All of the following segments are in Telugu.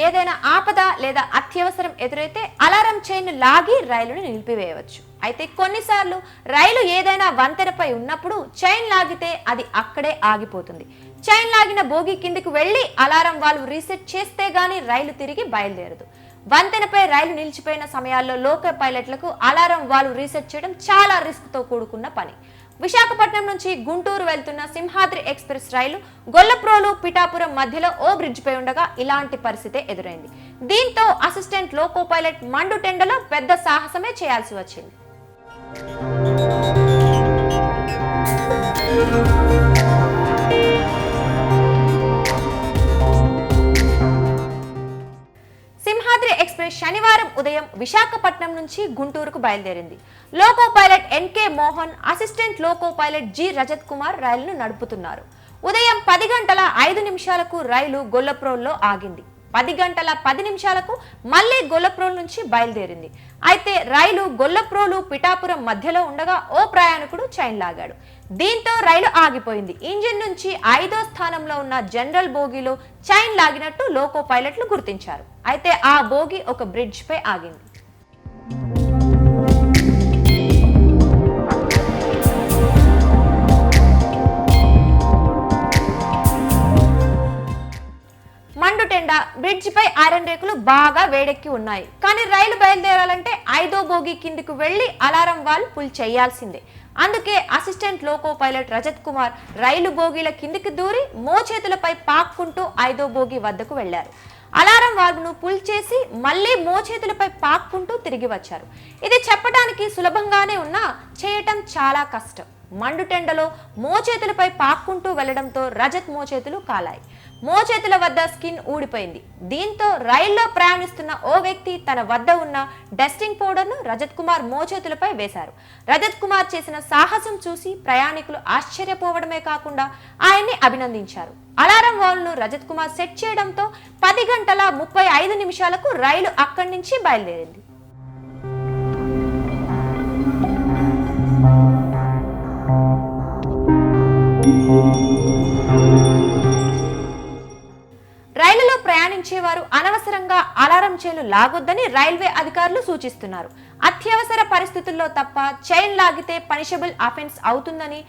ఏదైనా ఆపద లేదా అత్యవసరం ఎదురైతే అలారం చైన్ లాగి రైలును నిలిపివేయవచ్చు. అయితే కొన్నిసార్లు రైలు ఏదైనా వంతెనపై ఉన్నప్పుడు చైన్ లాగితే అది అక్కడే ఆగిపోతుంది. చైన్ లాగిన బోగి కిందికి వెళ్లి అలారం వాల్వ్ రీసెట్ చేస్తే గానీ రైలు తిరిగి బయలుదేరదు. వంతెనపై రైలు నిలిచిపోయిన సమయాల్లో లోకల్ పైలట్లకు అలారం వాల్వ్ రీసెట్ చేయడం చాలా రిస్క్ తో కూడుకున్న పని. విశాఖపట్నం నుంచి గుంటూరు వెళ్తున్న సింహాద్రి ఎక్స్ప్రెస్ రైలు గొల్లప్రోలు పిఠాపురం మధ్యలో ఓ బ్రిడ్జ్ పై ఉండగా ఇలాంటి పరిస్థితి ఎదురైంది. దీంతో అసిస్టెంట్ లోకో పైలట్ మండు టెండలో పెద్ద సాహసమే చేయాల్సి వచ్చింది. సింహాద్రి ఎక్స్ప్రెస్ శనివారం ఉదయం విశాఖపట్నం నుంచి గుంటూరుకు బయలుదేరింది. Loco pilot NK Mohan, assistant loco pilot G Rajat Kumar రైలును నడుపుతున్నారు. ఉదయం 10 గంటల 5 నిమిషాలకు రైలు గొల్లప్రోల్లో ఆగింది. 10 గంటల 10 నిమిషాలకు మళ్లీ గొల్లప్రోలు నుంచి బయలుదేరింది. అయితే రైలు గొల్లప్రోలు పిఠాపురం మధ్యలో ఉండగా ఓ ప్రయాణికుడు చైన్ లాగాడు. దీంతో రైలు ఆగిపోయింది. ఇంజిన్ నుంచి 5వ స్థానంలో ఉన్న జనరల్ బోగీలో చైన్ లాగినట్టు లోకో పైలట్లు గుర్తించారు. అయితే ఆ బోగి ఒక బ్రిడ్జ్ పై ఆగింది. మండుటెండ బ్రిడ్జ్ పై ఐరన్ రేకులు బాగా వేడెక్కి ఉన్నాయి. కానీ రైలు బయలుదేరాలంటే 5వ బోగి కిందికి వెళ్లి అలారం వాల్ పుల్ చేయాల్సిందే. అందుకే assistant loco pilot Rajat Kumar రైలు బోగీల కిందికి దూరి మోచేతులపై పాక్కుంటూ 5వ బోగి వద్దకు వెళ్లారు. అలారం వాల్వ్ను పుల్ చేసి మళ్లీ మోచేతులపై పాక్కుంటూ తిరిగి వచ్చారు. ఇది చెప్పడానికి సులభంగానే ఉన్నా చేయటం చాలా కష్టం. మండుటెండలో మోచేతులపై పాక్కుంటూ వెళ్లడంతో రజత్ మోచేతులు కాలాయి. మోచేతుల వద్ద స్కిన్ ఊడిపోయింది. దీంతో రైల్లో ప్రయాణిస్తున్న ఓ వ్యక్తి తన వద్ద ఉన్న డస్టింగ్ పౌడర్ ను రజత్ కుమార్ మోచేతులపై వేశారు. రజత్ కుమార్ చేసిన సాహసం చూసి ప్రయాణికులు ఆశ్చర్యపోవడమే కాకుండా ఆయన్ని అభినందించారు. అలారం వాల్వ్ ను రజత్ కుమార్ సెట్ చేయడంతో 10 గంటల 35 నిమిషాలకు రైలు అక్కడి నుంచి బయలుదేరింది. రైలులో ప్రయాణించేవారు అనవసరంగా అలారం చైన్లు లాగొద్దని రైల్వే అధికారులు సూచిస్తున్నారు. అత్యవసర పరిస్థితుల్లో తప్ప చైన్ లాగితే పనిషబుల్ అఫెన్స్ అవుతుందని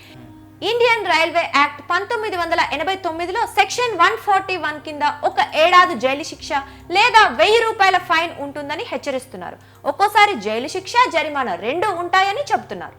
ఇండియన్ రైల్వే యాక్ట్ 1989లో సెక్షన్ 141 కింద 1 ఏడాది జైలు శిక్ష లేదా 1000 రూపాయల ఫైన్ ఉంటుందని హెచ్చరిస్తున్నారు. ఒక్కోసారి జైలు శిక్ష, జరిమానా 2 ఉంటాయని చెబుతున్నారు.